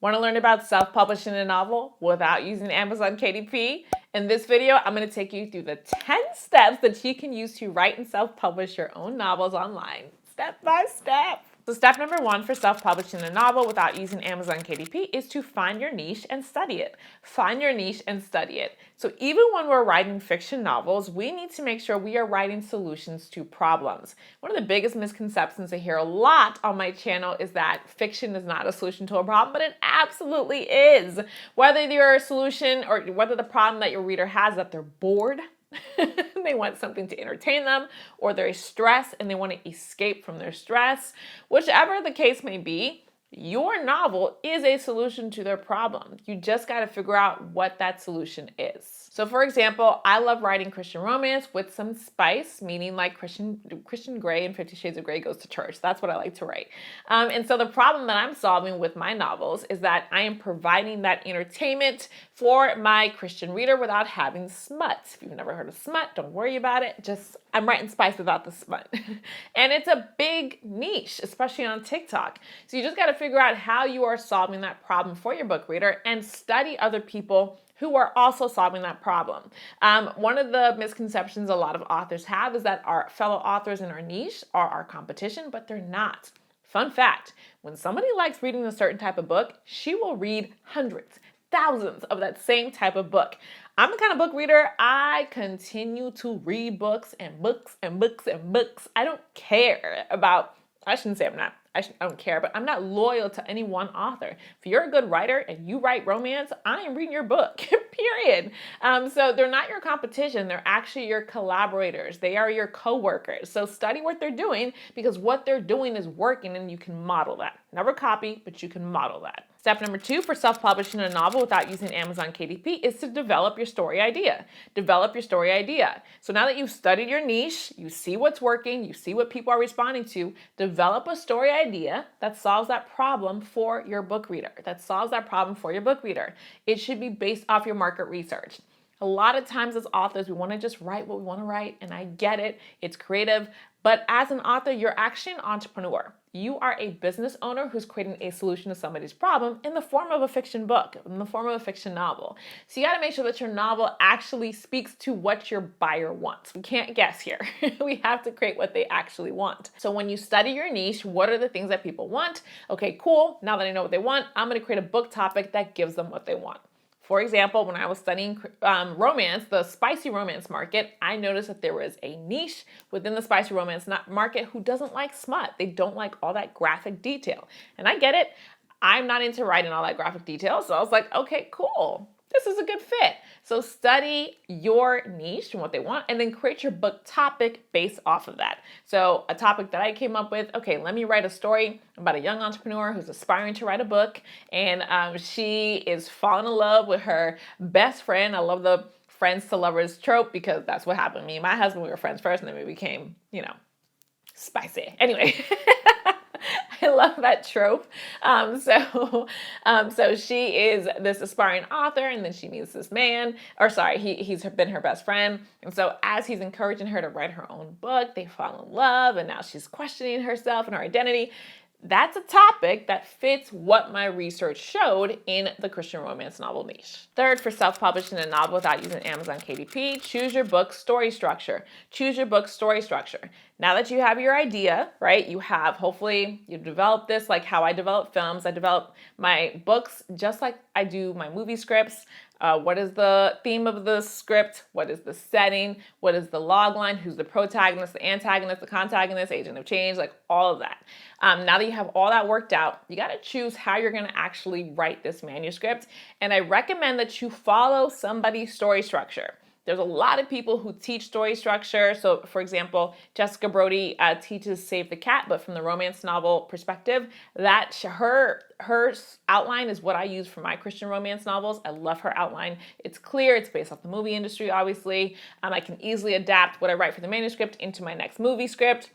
Want to learn about self-publishing a novel without using Amazon KDP? In this video, I'm going to take you through the 10 steps that you can use to write and self-publish your own novels online, step by step. So step number 1 for self-publishing a novel without using Amazon KDP is to find your niche and study it. Find your niche and study it. So even when we're writing fiction novels, we need to make sure we are writing solutions to problems. One of the biggest misconceptions I hear a lot on my channel is that fiction is not a solution to a problem, but it absolutely is. Whether you're a solution or whether the problem that your reader has is that they're bored, they want something to entertain them, or they're stressed and they want to escape from their stress. Whichever the case may be, your novel is a solution to their problem. You just got to figure out what that solution is. So for example, I love writing Christian romance with some spice, meaning like Christian Grey in 50 Shades of Grey goes to church. That's what I like to write. And so the problem that I'm solving with my novels is that I am providing that entertainment for my Christian reader without having smut. If you've never heard of smut, don't worry about it. I'm writing spice without the smut. And it's a big niche, especially on TikTok. So you just got to figure out how you are solving that problem for your book reader and study other people who are also solving that problem. One of the misconceptions a lot of authors have is that our fellow authors in our niche are our competition, but they're not. Fun fact, when somebody likes reading a certain type of book, she will read hundreds, thousands of that same type of book. I'm the kind of book reader, I continue to read books and books and books and books. I don't care about, I shouldn't say I don't care, but I'm not loyal to any one author. If you're a good writer and you write romance, I am reading your book, period. So they're not your competition. They're actually your collaborators. They are your co-workers. So study what they're doing because what they're doing is working and you can model that. Never copy, but you can model that. Step number 2 for self-publishing a novel without using Amazon KDP is to develop your story idea. Develop your story idea. So now that you've studied your niche, you see what's working, you see what people are responding to, develop a story idea that solves that problem for your book reader. It should be based off your market research. A lot of times as authors, we want to just write what we want to write, and I get it. It's creative. But as an author, you're actually an entrepreneur. You are a business owner who's creating a solution to somebody's problem in the form of a fiction book, in the form of a fiction novel. So you got to make sure that your novel actually speaks to what your buyer wants. We can't guess here. We have to create what they actually want. So when you study your niche, what are the things that people want? Okay, cool. Now that I know what they want, I'm going to create a book topic that gives them what they want. For example, when I was studying romance, the spicy romance market, I noticed that there was a niche within the spicy romance market who doesn't like smut. They don't like all that graphic detail. And I get it. I'm not into writing all that graphic detail. So I was like, okay, cool. This is a good fit. So study your niche and what they want, and then create your book topic based off of that. So a topic that I came up with, okay, let me write a story about a young entrepreneur who's aspiring to write a book, and she is falling in love with her best friend. I love the friends to lovers trope because that's what happened. Me and my husband, we were friends first, and then we became, spicy. Anyway. I love that trope. So she is this aspiring author, and then she meets this man, he's been her best friend. And so as he's encouraging her to write her own book, they fall in love, and now she's questioning herself and her identity. That's a topic that fits what my research showed in the Christian romance novel niche. Third, for self-publishing a novel without using Amazon KDP, choose your book story structure. Now that you have your idea, right, hopefully you've developed this like how I develop films. I develop my books just like I do my movie scripts. What is the theme of the script? What is the setting? What is the log line? Who's the protagonist, the antagonist, the contagonist, agent of change, like all of that. Now that you have all that worked out, you got to choose how you're going to actually write this manuscript. And I recommend that you follow somebody's story structure. There's a lot of people who teach story structure. So for example, Jessica Brody teaches Save the Cat, but from the romance novel perspective, that her outline is what I use for my Christian romance novels. I love her outline. It's clear. It's based off the movie industry, obviously. I can easily adapt what I write for the manuscript into my next movie script.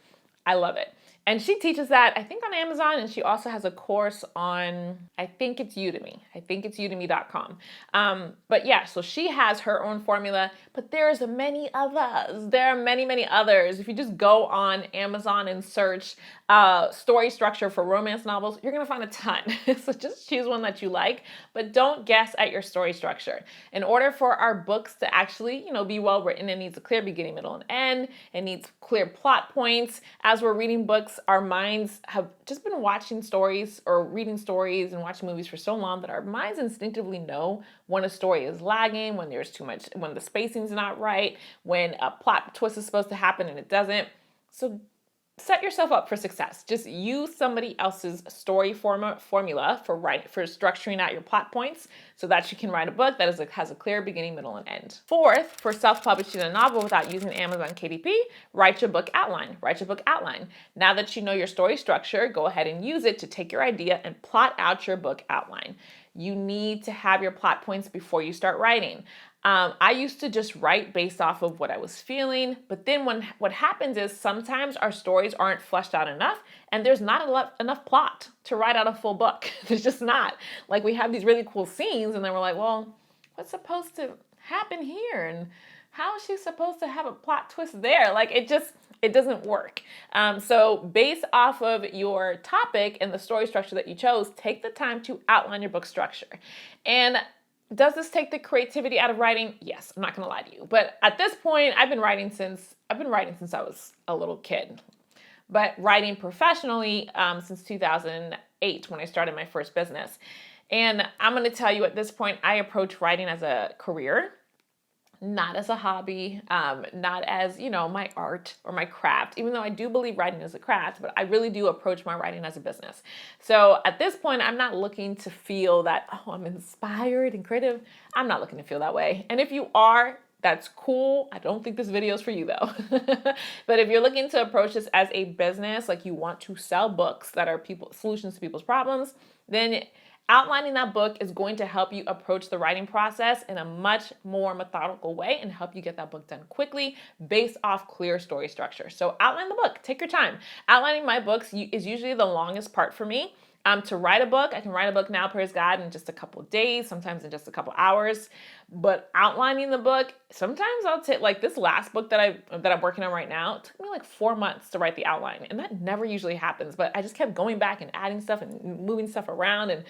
I love it. And she teaches that, I think, on Amazon, and she also has a course on, I think it's Udemy. I think it's udemy.com. But yeah, so she has her own formula, but there's many others. There are many, many others. If you just go on Amazon and search story structure for romance novels, you're gonna find a ton. So just choose one that you like, but don't guess at your story structure. In order for our books to actually, be well written, it needs a clear beginning, middle, and end. It needs clear plot points. As we're reading books, our minds have just been watching stories or reading stories and watching movies for so long that our minds instinctively know when a story is lagging, when there's too much, when the spacing's not right, when a plot twist is supposed to happen and it doesn't. So set yourself up for success. Just use somebody else's story formula for structuring out your plot points so that you can write a book that has a clear beginning, middle, and end. Fourth, for self-publishing a novel without using Amazon KDP, write your book outline. Write your book outline. Now that you know your story structure, go ahead and use it to take your idea and plot out your book outline. You need to have your plot points before you start writing. I used to just write based off of what I was feeling, but then what happens is sometimes our stories aren't fleshed out enough and there's not enough plot to write out a full book. There's just not. Like, we have these really cool scenes and then we're like, well, what's supposed to happen here? And how is she supposed to have a plot twist there? Like, it doesn't work. So based off of your topic and the story structure that you chose, take the time to outline your book structure. And does this take the creativity out of writing? Yes, I'm not gonna lie to you. But at this point, I've been writing since I was a little kid. But writing professionally since 2008 when I started my first business. And I'm gonna tell you, at this point, I approach writing as a career, not as a hobby, not as, my art or my craft, even though I do believe writing is a craft, but I really do approach my writing as a business. So at this point, I'm not looking to feel that, oh, I'm inspired and creative. I'm not looking to feel that way. And if you are, that's cool. I don't think this video is for you though. But if you're looking to approach this as a business, like you want to sell books that are solutions to people's problems, then outlining that book is going to help you approach the writing process in a much more methodical way and help you get that book done quickly based off clear story structure. So outline the book, take your time. Outlining my books is usually the longest part for me. To write a book, I can write a book now, praise God, in just a couple of days, sometimes in just a couple hours. But outlining the book, sometimes I'll take, like this last book that I'm working on right now, it took me like 4 months to write the outline, and that never usually happens. But I just kept going back and adding stuff and moving stuff around, and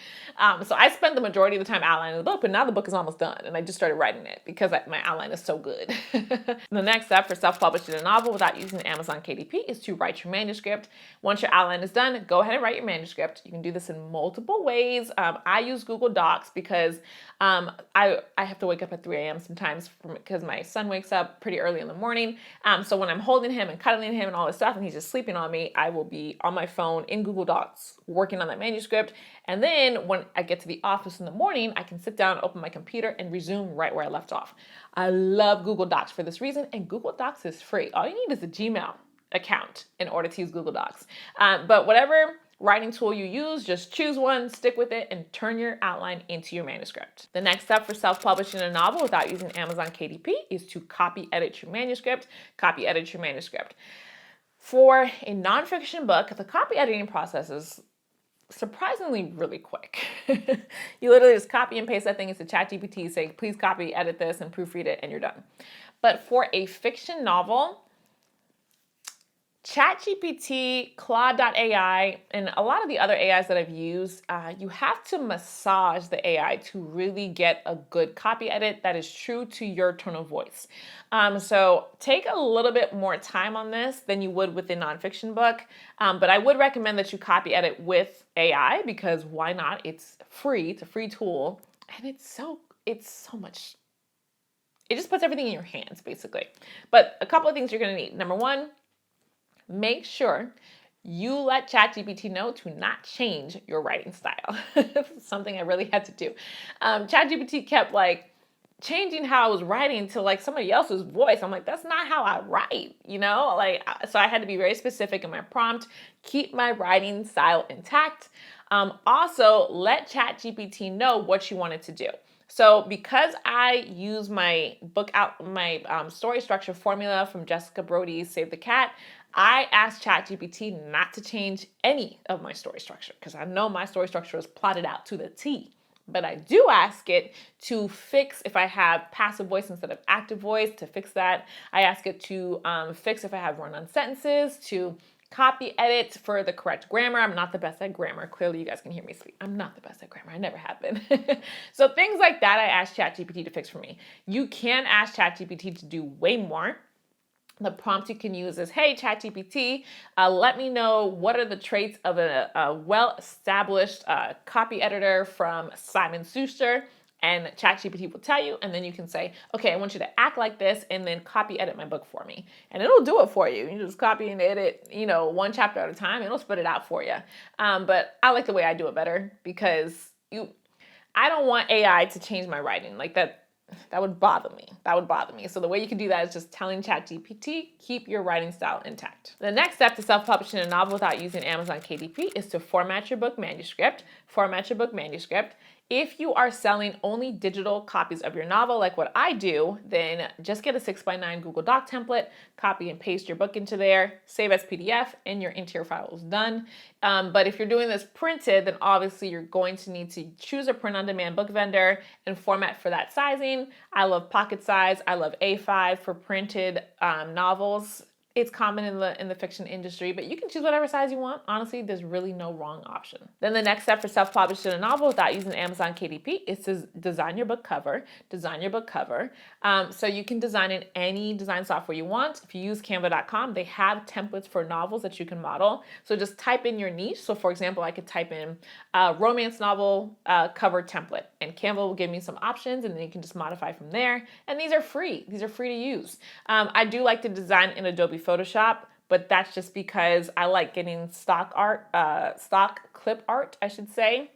so I spent the majority of the time outlining the book. But now the book is almost done, and I just started writing it because my outline is so good. The next step for self-publishing a novel without using Amazon KDP is to write your manuscript. Once your outline is done, go ahead and write your manuscript. You can do this in multiple ways. I use Google Docs because I have to wake up at 3 a.m. sometimes because my son wakes up pretty early in the morning. So when I'm holding him and cuddling him and all this stuff and he's just sleeping on me, I will be on my phone in Google Docs working on that manuscript. And then when I get to the office in the morning, I can sit down, open my computer, and resume right where I left off. I love Google Docs for this reason, and Google Docs is free. All you need is a Gmail account in order to use Google Docs. But whatever writing tool you use, just choose one, stick with it, and turn your outline into your manuscript. The next step for self-publishing a novel without using Amazon KDP is to copy edit your manuscript. Copy edit your manuscript. For a nonfiction book, the copy editing process is surprisingly really quick. You literally just copy and paste that thing into ChatGPT, say, please copy, edit this, and proofread it, and you're done. But for a fiction novel, ChatGPT, Claude.ai, and a lot of the other AIs that I've used, you have to massage the AI to really get a good copy edit that is true to your tone of voice. So take a little bit more time on this than you would with a nonfiction book, but I would recommend that you copy edit with AI because why not? It's free. It's a free tool, and it's so much. It just puts everything in your hands, basically. But a couple of things you're going to need. Number one, make sure you let ChatGPT know to not change your writing style. Something I really had to do. ChatGPT kept changing how I was writing to somebody else's voice. I'm like, that's not how I write, so I had to be very specific in my prompt, keep my writing style intact. Also, let ChatGPT know what you wanted to do. So because I use my story structure formula from Jessica Brody's Save the Cat, I asked ChatGPT not to change any of my story structure because I know my story structure is plotted out to the T. But I do ask it to fix if I have passive voice instead of active voice, to fix that. I ask it to fix if I have run-on sentences, to copy edit for the correct grammar. I'm not the best at grammar. Clearly, you guys can hear me speak. I'm not the best at grammar. I never have been. So things like that, I ask ChatGPT to fix for me. You can ask ChatGPT to do way more. The prompt you can use is, hey, ChatGPT, let me know what are the traits of a well-established copy editor from Simon Schuster. And ChatGPT will tell you, and then you can say, okay, I want you to act like this and then copy edit my book for me. And it'll do it for you. You just copy and edit, one chapter at a time, and it'll spit it out for you. But I like the way I do it better because I don't want AI to change my writing. Like that would bother me. That would bother me. So the way you can do that is just telling ChatGPT, keep your writing style intact. The next step to self-publishing a novel without using Amazon KDP is to format your book manuscript. Format your book manuscript. If you are selling only digital copies of your novel, like what I do, then just get a 6x9 Google Doc template, copy and paste your book into there, save as PDF, and your interior file is done. But if you're doing this printed, then obviously you're going to need to choose a print-on-demand book vendor and format for that sizing. I love pocket size. I love A5 for printed novels. It's common in the fiction industry, but you can choose whatever size you want. Honestly, there's really no wrong option. Then the next step for self-publishing a novel without using Amazon KDP is to design your book cover. Design your book cover. So you can design in any design software you want. If you use canva.com, they have templates for novels that you can model. So just type in your niche. So for example, I could type in romance novel cover template, and Canva will give me some options, and then you can just modify from there. And these are free. These are free to use. I do like to design in Adobe Photoshop, but that's just because I like getting stock clip art, I should say,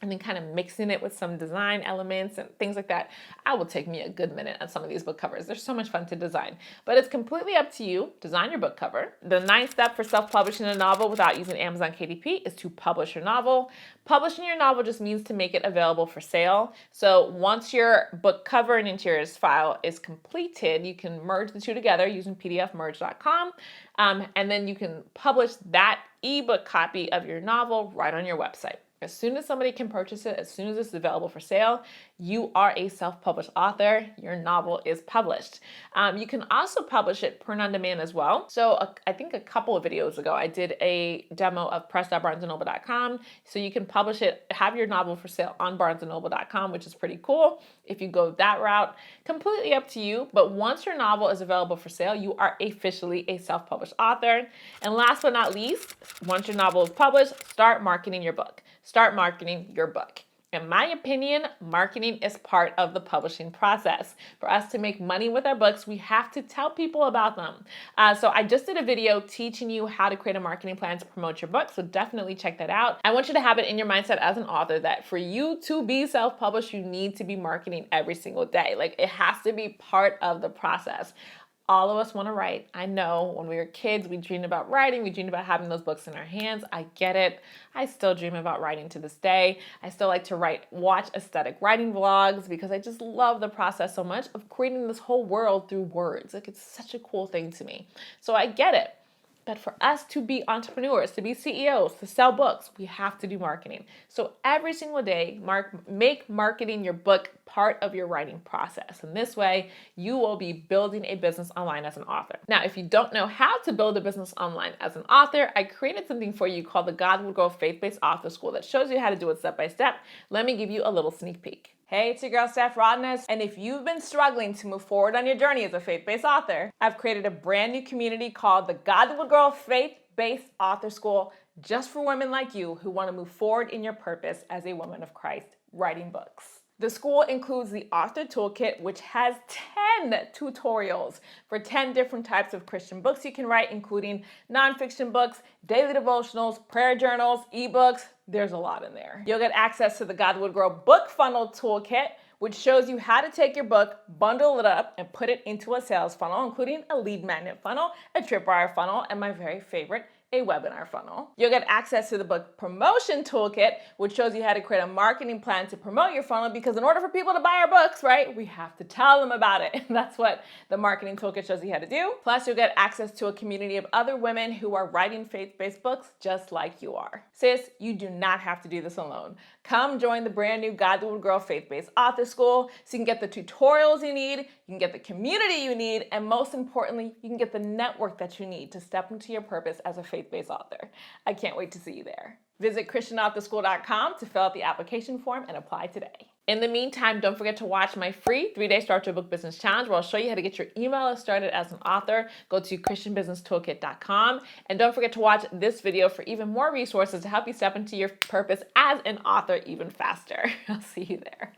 and then kind of mixing it with some design elements and things like that. I will take me a good minute on some of these book covers. They're so much fun to design, but it's completely up to you. Design your book cover. The ninth step for self-publishing a novel without using Amazon KDP is to publish your novel. Publishing your novel just means to make it available for sale. So once your book cover and interiors file is completed, you can merge the two together using pdfmerge.com, and then you can publish that ebook copy of your novel right on your website. As soon as somebody can purchase it, as soon as it's available for sale, you are a self-published author. Your novel is published. You can also publish it print on demand as well. So I think a couple of videos ago, I did a demo of press.barnesandnoble.com. So you can publish it, have your novel for sale on barnesandnoble.com, which is pretty cool. If you go that route, completely up to you. But once your novel is available for sale, you are officially a self-published author. And last but not least, once your novel is published, start marketing your book. Start marketing your book. In my opinion, marketing is part of the publishing process. For us to make money with our books, we have to tell people about them. So I just did a video teaching you how to create a marketing plan to promote your book, so definitely check that out. I want you to have it in your mindset as an author that for you to be self-published, you need to be marketing every single day. Like, it has to be part of the process. All of us want to write. I know when we were kids, we dreamed about writing. We dreamed about having those books in our hands. I get it. I still dream about writing to this day. I still like to watch aesthetic writing vlogs because I just love the process so much of creating this whole world through words. Like, it's such a cool thing to me. So I get it. But for us to be entrepreneurs, to be CEOs, to sell books, we have to do marketing. So every single day, make marketing your book part of your writing process. And this way, you will be building a business online as an author. Now, if you don't know how to build a business online as an author, I created something for you called the God Will Grow Faith-Based Author School that shows you how to do it step by step. Let me give you a little sneak peek. Hey, it's your girl, Steph Rodness, and if you've been struggling to move forward on your journey as a faith-based author, I've created a brand new community called the God Will Grow Faith-Based Author School just for women like you who want to move forward in your purpose as a woman of Christ, writing books. The school includes the Author Toolkit, which has 10 tutorials for 10 different types of Christian books you can write, including nonfiction books, daily devotionals, prayer journals, ebooks. There's a lot in there. You'll get access to the God Would Grow Book Funnel Toolkit, which shows you how to take your book, bundle it up, and put it into a sales funnel, including a lead magnet funnel, a tripwire funnel, and my very favorite, a webinar funnel. You'll get access to the book promotion toolkit, which shows you how to create a marketing plan to promote your funnel, because in order for people to buy our books, right, we have to tell them about it. And that's what the marketing toolkit shows you how to do. Plus, you'll get access to a community of other women who are writing faith-based books just like you are. Sis, you do not have to do this alone. Come join the brand new God the Wood Girl Faith-Based Author School so you can get the tutorials you need, you can get the community you need, and most importantly, you can get the network that you need to step into your purpose as a faith-based author. I can't wait to see you there. Visit ChristianAuthorSchool.com to fill out the application form and apply today. In the meantime, don't forget to watch my free 3-day Start Your Book Business Challenge, where I'll show you how to get your email list started as an author. Go to ChristianBusinessToolkit.com. And don't forget to watch this video for even more resources to help you step into your purpose as an author even faster. I'll see you there.